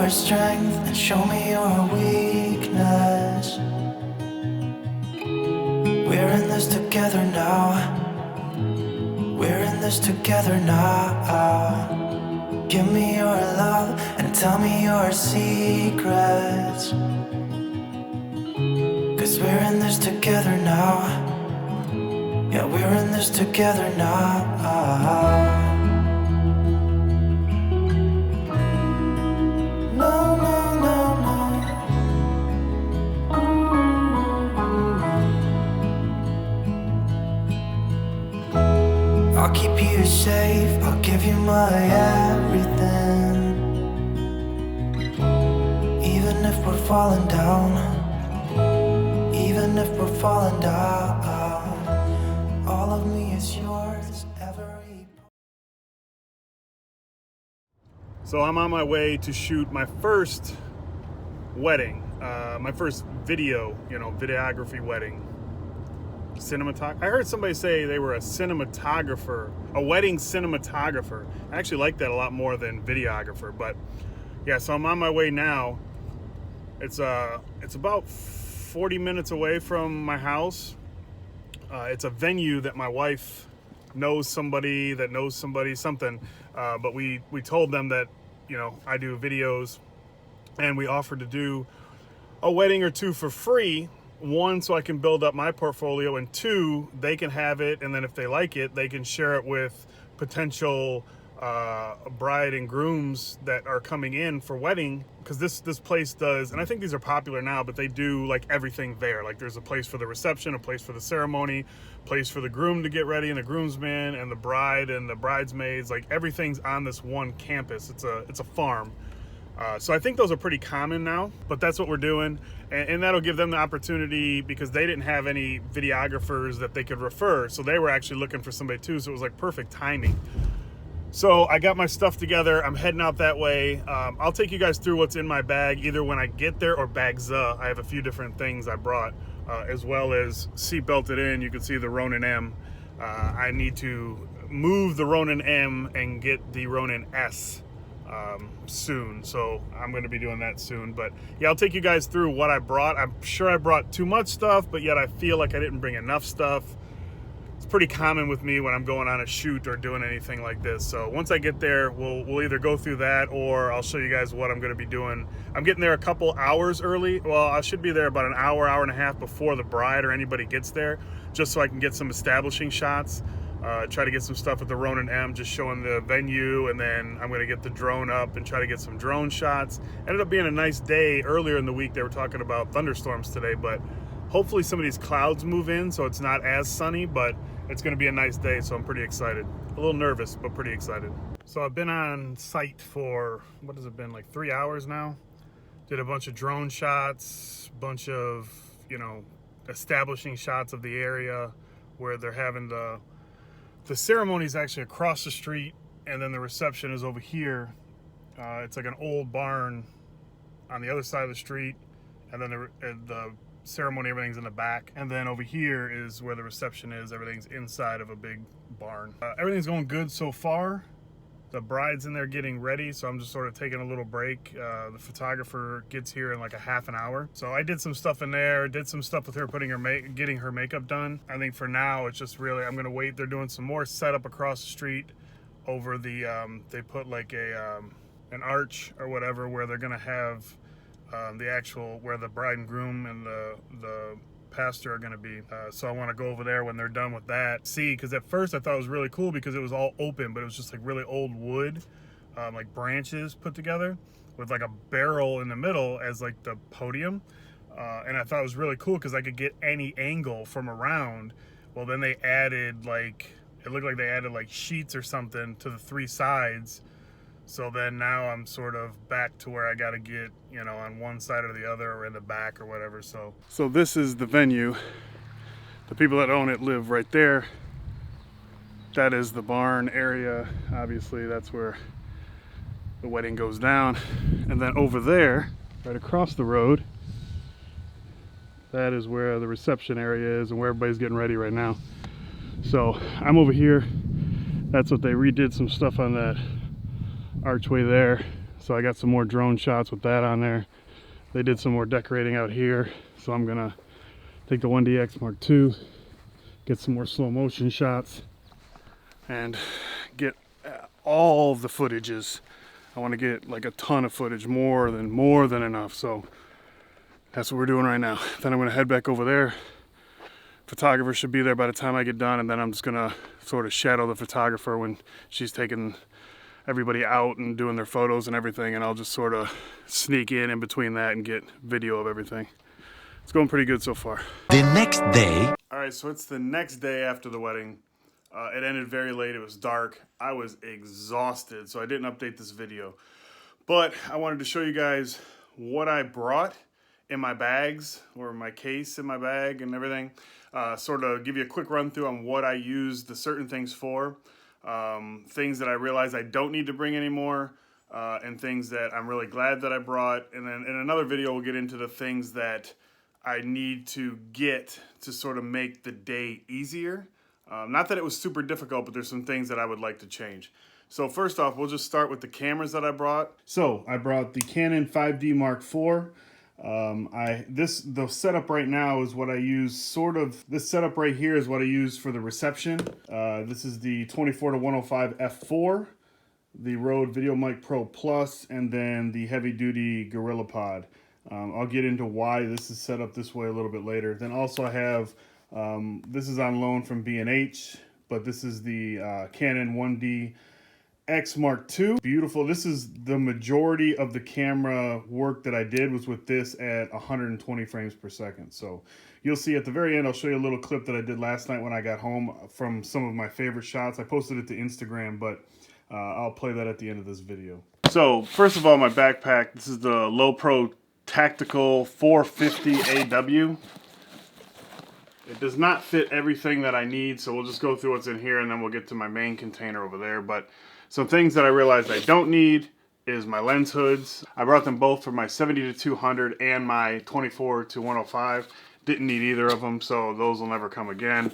your strength and show me your weakness. We're in this together now. We're in this together now. Give me your love and tell me your secrets. 'Cause we're in this together now. Yeah, we're in this together now. No, no, no, no. I'll keep you safe, I'll give you my everything. Even if we're falling down, even if we're falling down, all of me is yours, every. So I'm on my way to shoot my first wedding, my first video, videography wedding. I heard somebody say they were a cinematographer, a wedding cinematographer. I actually like that a lot more than videographer, but yeah, so I'm on my way now. It's about 40 minutes away from my house. It's a venue that my wife knows somebody that knows somebody, something. But we told them that, I do videos, and we offered to do a wedding or two for free. One, so I can build up my portfolio, and two, they can have it, and then if they like it, they can share it with potential bride and grooms that are coming in for wedding, because this place does, and I think these are popular now, but they do like everything there. Like there's a place for the reception, a place for the ceremony, place for the groom to get ready, and the groomsmen and the bride and the bridesmaids. Like everything's on this one campus. It's a farm. So I think those are pretty common now, but that's what we're doing. And that'll give them the opportunity, because they didn't have any videographers that they could refer. So they were actually looking for somebody too. So it was like perfect timing. So I got my stuff together. I'm heading out that way. I'll take you guys through what's in my bag, either when I get there or bags. I have a few different things I brought, as well as seat belted in. You can see the Ronin M. I need to move the Ronin M and get the Ronin S soon, so I'm going to be doing that soon. But yeah, I'll take you guys through what I brought. I'm sure I brought too much stuff, but yet I feel like I didn't bring enough stuff. It's pretty common with me when I'm going on a shoot or doing anything like this. So once I get there, we'll either go through that, or I'll show you guys what I'm going to be doing. I'm getting there a couple hours early. Well, I should be there about an hour and a half before the bride or anybody gets there, just so I can get some establishing shots. Try to get some stuff with the Ronin M, just showing the venue, and then I'm going to get the drone up and try to get some drone shots. Ended up being a nice day. Earlier in the week, they were talking about thunderstorms today, but hopefully some of these clouds move in so it's not as sunny, but it's going to be a nice day, so I'm pretty excited. A little nervous, but pretty excited. So I've been on site for, what has it been, like 3 hours now? Did a bunch of drone shots, bunch of, establishing shots of the area where they're having the ceremony is actually across the street, and then the reception is over here. It's like an old barn on the other side of the street, and then the ceremony, everything's in the back. And then over here is where the reception is. Everything's inside of a big barn. Everything's going good so far. The bride's in there getting ready, so I'm just sort of taking a little break. The photographer gets here in like a half an hour. So I did some stuff in there, did some stuff with her, getting her makeup done. I think for now, it's just really, I'm gonna wait. They're doing some more setup across the street over the, they put like an arch or whatever, where they're gonna have the actual, where the bride and groom and the pastor are going to be. So I want to go over there when they're done with that. See, because at first I thought it was really cool because it was all open, but it was just like really old wood, like branches put together with like a barrel in the middle as like the podium. And I thought it was really cool because I could get any angle from around. Well, then they added like, it looked like they added like sheets or something to the three sides. So then now I'm sort of back to where I got to get, on one side or the other, or in the back or whatever. So this is the venue. The people that own it live right there. That is the barn area. Obviously, that's where the wedding goes down. And then over there, right across the road, that is where the reception area is and where everybody's getting ready right now. So I'm over here. That's what they redid some stuff on that archway there. So I got some more drone shots with that on there. They did some more decorating out here. So I'm gonna take the 1DX Mark II, get some more slow motion shots, and get all of the footages. I want to get like a ton of footage, more than enough. So that's what we're doing right now. Then I'm gonna head back over there. Photographer should be there by the time I get done, and then I'm just gonna sort of shadow the photographer when she's taking everybody out and doing their photos and everything, and I'll just sort of sneak in between that and get video of everything. It's going pretty good so far. The next day. All right, so it's the next day after the wedding. It ended very late. It was dark. I was exhausted, so I didn't update this video. But I wanted to show you guys what I brought in my bags, or my case in my bag and everything. Sort of give you a quick run through on what I used the certain things for. Things that I realized I don't need to bring anymore, and things that I'm really glad that I brought. And then in another video, we'll get into the things that I need to get to sort of make the day easier. Not that it was super difficult, but there's some things that I would like to change. So first off, we'll just start with the cameras that I brought. So I brought the Canon 5D Mark IV. The setup right now is what I use, this setup right here is what I use for the reception. This is the 24-105 f4, the Rode Video Mic Pro Plus, and then the heavy duty Gorilla Pod. I'll get into why this is set up this way a little bit later. Then also I have, this is on loan from B&H, but this is the Canon 1D X Mark II. Beautiful. This is the majority of the camera work that I did was with this at 120 frames per second. So you'll see at the very end, I'll show you a little clip that I did last night when I got home from some of my favorite shots. I posted it to Instagram, but I'll play that at the end of this video. So first of all, my backpack, this is the Lowepro Tactical 450 AW. It does not fit everything that I need, so we'll just go through what's in here and then we'll get to my main container over there. But some things that I realized I don't need is my lens hoods. I brought them both for my 70-200 and my 24-105. Didn't need either of them, so those will never come again.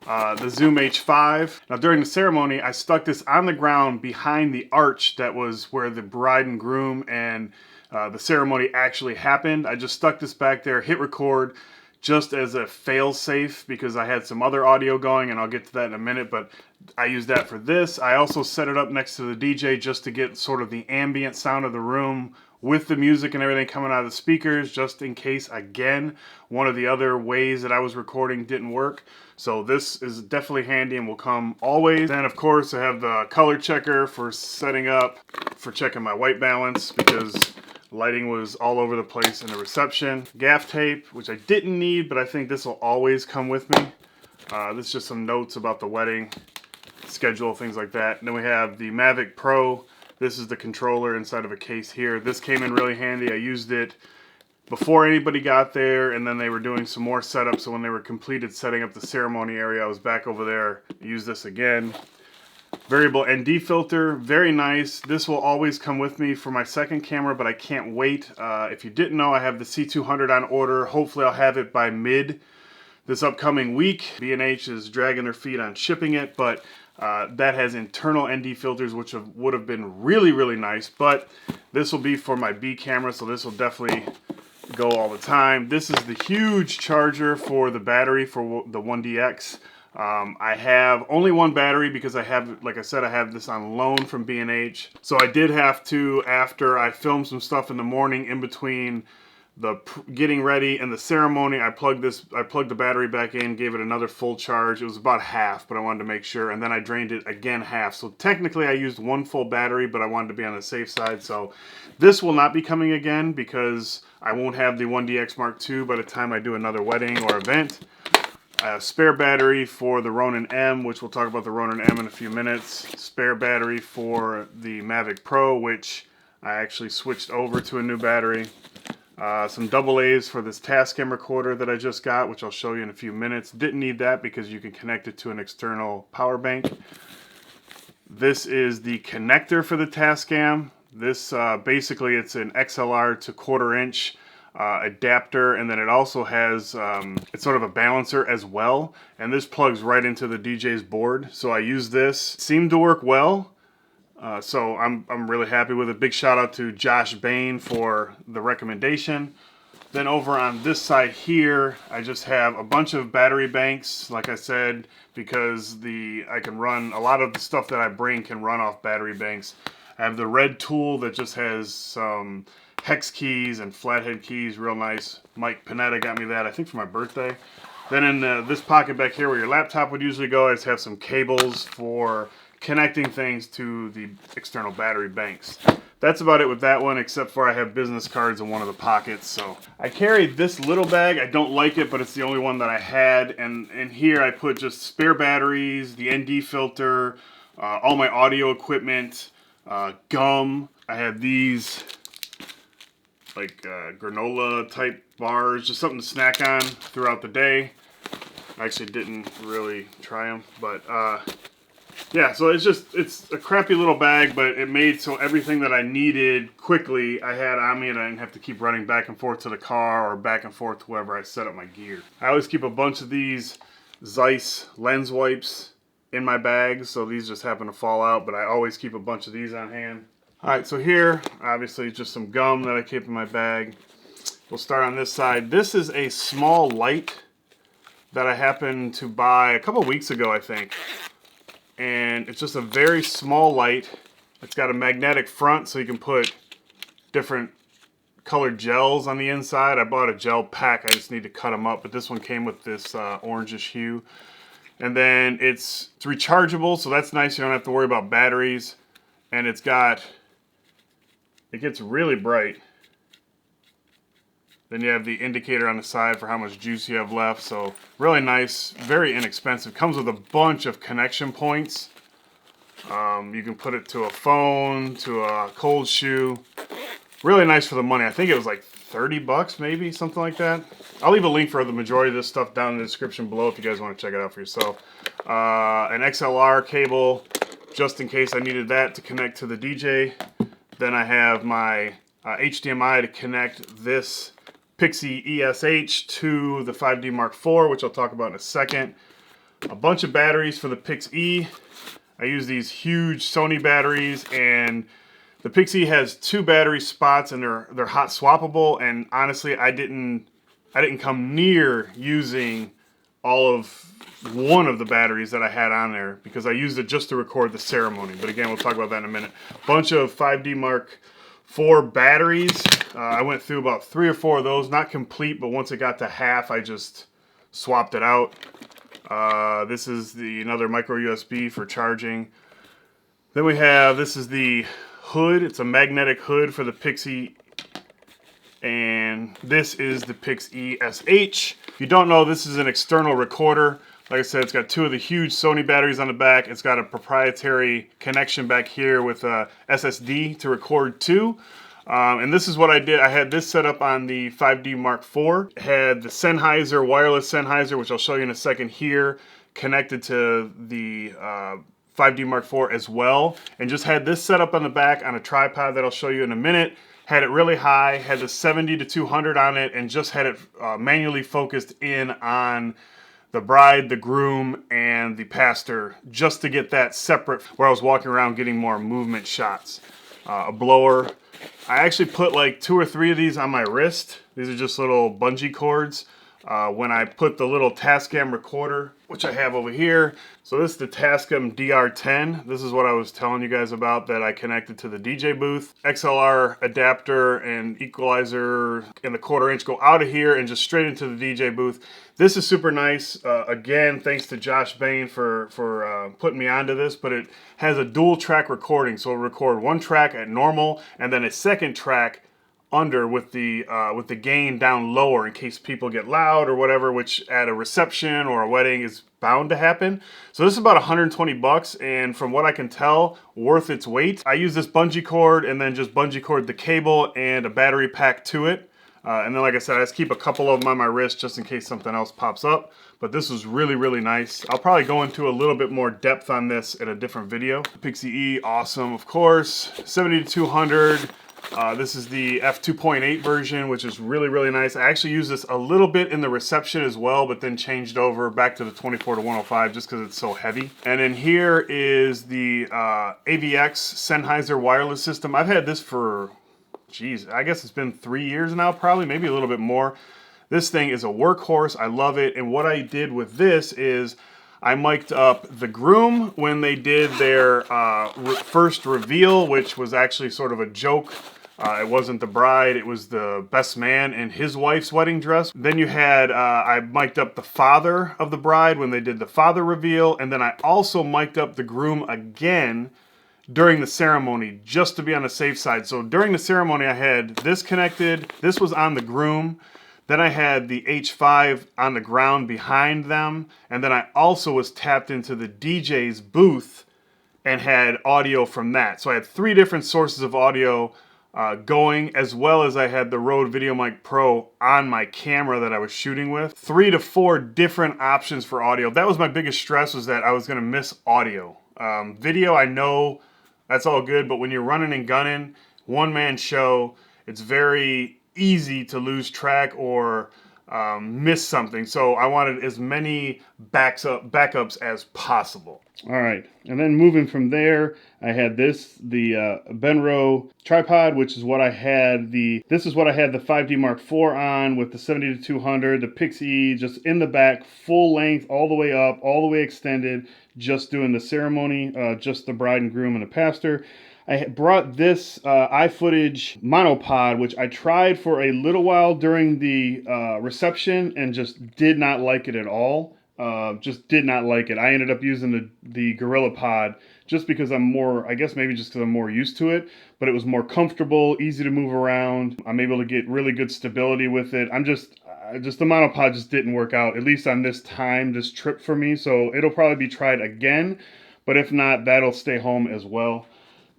The Zoom H5. Now during the ceremony, I stuck this on the ground behind the arch that was where the bride and groom and the ceremony actually happened. I just stuck this back there, hit record, just as a fail-safe because I had some other audio going, and I'll get to that in a minute, but I used that for this. I also set it up next to the DJ just to get sort of the ambient sound of the room with the music and everything coming out of the speakers, just in case, again, one of the other ways that I was recording didn't work. So this is definitely handy and will come always. Then, of course, I have the color checker for setting up, for checking my white balance, because lighting was all over the place in the reception. Gaff tape, which I didn't need, but I think this will always come with me. This is just some notes about the wedding schedule, things like that. And then we have the Mavic Pro. This is the controller inside of a case here. This came in really handy. I used it before anybody got there, and then they were doing some more setup. So when they were completed setting up the ceremony area, I was back over there. I used this again. Variable ND filter, very nice. This will always come with me for my second camera, but I can't wait. If you didn't know, I have the C200 on order. Hopefully I'll have it by mid this upcoming week. B&H is dragging their feet on shipping it, but that has internal ND filters, which would have been really, really nice. But this will be for my B camera, so this will definitely go all the time. This is the huge charger for the battery for the 1DX. I have only one battery because I have, like I said, I have this on loan from B&H. So I did have to, after I filmed some stuff in the morning in between the getting ready and the ceremony, I plugged the battery back in, gave it another full charge. It was about half, but I wanted to make sure, and then I drained it again half. So technically I used one full battery, but I wanted to be on the safe side. So this will not be coming again because I won't have the 1DX Mark II by the time I do another wedding or event. A spare battery for the Ronin M, which we'll talk about the Ronin M in a few minutes. Spare battery for the Mavic Pro, which I actually switched over to a new battery. Some AA's for this Tascam recorder that I just got, which I'll show you in a few minutes. Didn't need that because you can connect it to an external power bank. This is the connector for the Tascam. This basically it's an XLR to 1/4 inch adapter, and then it also has it's sort of a balancer as well, and this plugs right into the DJ's board. So I use this. It seemed to work well. So I'm really happy with it. Big shout out to Josh Bain for the recommendation. Then over on this side here, I just have a bunch of battery banks, like I said, because I can run a lot of the stuff that I bring can run off battery banks. I have the red tool that just has some hex keys and flathead keys, real nice. Mike Panetta got me that, I think for my birthday. Then in this pocket back here where your laptop would usually go, I just have some cables for connecting things to the external battery banks. That's about it with that one, except for I have business cards in one of the pockets. So I carried this little bag. I don't like it, but it's the only one that I had. And in here I put just spare batteries, the ND filter, all my audio equipment, gum. I have these like granola type bars, just something to snack on throughout the day. I actually didn't really try them, but yeah, so it's a crappy little bag, but it made so everything that I needed quickly I had on me, and I didn't have to keep running back and forth to the car or back and forth to wherever I set up my gear. I always keep a bunch of these Zeiss lens wipes in my bag, so these just happen to fall out, but I always keep a bunch of these on hand. Alright, so here, obviously just some gum that I keep in my bag. We'll start on this side. This is a small light that I happened to buy a couple weeks ago, I think. And it's just a very small light. It's got a magnetic front, so you can put different colored gels on the inside. I bought a gel pack. I just need to cut them up, but this one came with this orangish hue. And then it's rechargeable, so that's nice. You don't have to worry about batteries. And it gets really bright. Then you have the indicator on the side for how much juice you have left. So really nice, very inexpensive. Comes with a bunch of connection points. You can put it to a phone, to a cold shoe. Really nice for the money. I think it was like 30 bucks maybe, something like that. I'll leave a link for the majority of this stuff down in the description below if you guys want to check it out for yourself. An XLR cable, just in case I needed that to connect to the DJ. Then I have my HDMI to connect this Pixie ESH to the 5D Mark IV, which I'll talk about in a second. A bunch of batteries for the Pixie. I use these huge Sony batteries, and the Pixie has 2 battery spots, and they're hot swappable. And honestly, I didn't come near using all of one of the batteries that I had on there because I used it just to record the ceremony. But again, we'll talk about that in a minute. Bunch of 5D Mark IV batteries. I went through about 3 or 4 of those, not complete, but once it got to half, I just swapped it out. This is another micro USB for charging. Then we have, this is the hood. It's a magnetic hood for the Pixie, and this is the Pixie ESH. If you don't know, this is an external recorder. Like I said, it's got 2 of the huge Sony batteries on the back. It's got a proprietary connection back here with a SSD to record to. And this is what I did. I had this set up on the 5D Mark IV. It had the Sennheiser, wireless Sennheiser, which I'll show you in a second here, connected to the 5D Mark IV as well. And just had this set up on the back on a tripod that I'll show you in a minute. Had it really high, had the 70 to 200 on it, and just had it manually focused in on the bride, the groom, and the pastor, just to get that separate where I was walking around getting more movement shots. A blower. I actually put like 2 or 3 of these on my wrist. These are just little bungee cords. When I put the little Tascam recorder, which I have over here. So this is the Tascam DR10. This is what I was telling you guys about that I connected to the DJ booth. XLR adapter and equalizer and the 1/4 inch go out of here and just straight into the DJ booth. This is super nice. Again, thanks to Josh Bain for putting me onto this, but it has a dual track recording. So it'll record 1 track at normal and then a 2nd track under with the gain down lower in case people get loud or whatever, which at a reception or a wedding is bound to happen. So this is about 120 bucks, and from what I can tell, worth its weight. I use this bungee cord and then just bungee cord the cable and a battery pack to it. And then, like I said, I just keep a couple of them on my wrist just in case something else pops up. But this was really, really nice. I'll probably go into a little bit more depth on this in a different video. Pixie E, awesome, of course. 70 to 200. This is the f2.8 version, which is really, really nice. I actually used this a little bit in the reception as well, but then changed over back to the 24 to 105 just because it's so heavy. And then here is the AVX Sennheiser wireless system. I've had this for, geez, I guess it's been 3 years now, probably, maybe a little bit more. This thing is a workhorse. I love it. And what I did with this is I mic'd up the groom when they did their first reveal, which was actually sort of a joke. It wasn't the bride, it was the best man in his wife's wedding dress. Then you had, I mic'd up the father of the bride when they did the father reveal, and then I also mic'd up the groom again during the ceremony, just to be on the safe side. So during the ceremony I had this connected, this was on the groom, then I had the H5 on the ground behind them, and then I also was tapped into the DJ's booth and had audio from that. So I had 3 different sources of audio going, as well as I had the Rode VideoMic Pro on my camera that I was shooting with. 3 to 4 different options for audio. That was my biggest stress, was that I was gonna miss audio. Video, I know that's all good, but when you're running and gunning, one-man show, it's very easy to lose track or miss something. So I wanted as many backups as possible. All right, and then moving from there, I had this, the Benro tripod, which is what I had this is what I had the 5D Mark IV on, with the 70-200, the Pixie just in the back, full length, all the way up, all the way extended, just doing the ceremony, just the bride and groom and the pastor. I brought this iFootage monopod, which I tried for a little while during the reception and just did not like it at all. Just did not like it. I ended up using the Gorilla Pod just because I'm more, I guess maybe just because I'm more used to it, but it was more comfortable, easy to move around. I'm able to get really good stability with it. The monopod just didn't work out, at least on this trip for me. So it'll probably be tried again, but if not, that'll stay home as well.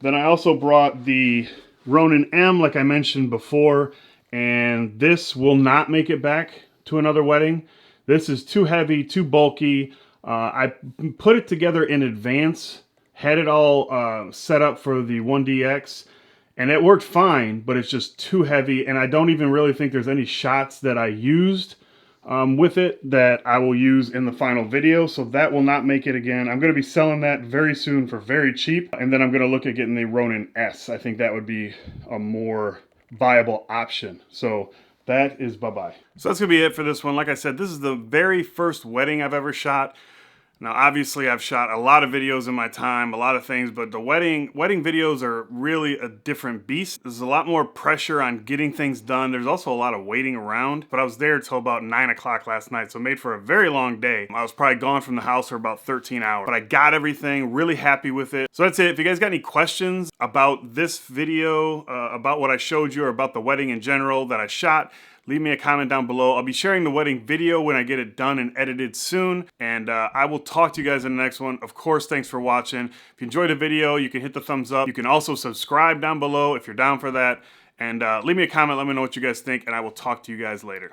Then I also brought the Ronin M, like I mentioned before, and this will not make it back to another wedding. This is too heavy, too bulky. I put it together in advance, had it all set up for the 1DX, and it worked fine, but it's just too heavy, and I don't even really think there's any shots that I used with it that I will use in the final video, so that will not make it again. I'm going to be selling that very soon for very cheap, and then I'm going to look at getting the Ronin S. I think that would be a more viable option. So that is bye-bye. So that's going to be it for this one. Like I said, this is the very first wedding I've ever shot. Now, obviously, I've shot a lot of videos in my time, a lot of things, but the wedding videos are really a different beast. There's a lot more pressure on getting things done. There's also a lot of waiting around, but I was there till about 9 o'clock last night, so it made for a very long day. I was probably gone from the house for about 13 hours, but I got everything, really happy with it. So that's it. If you guys got any questions about this video, about what I showed you, or about the wedding in general that I shot, leave me a comment down below. I'll be sharing the wedding video when I get it done and edited soon. And I will talk to you guys in the next one. Of course, thanks for watching. If you enjoyed the video, you can hit the thumbs up. You can also subscribe down below if you're down for that. And leave me a comment. Let me know what you guys think. And I will talk to you guys later.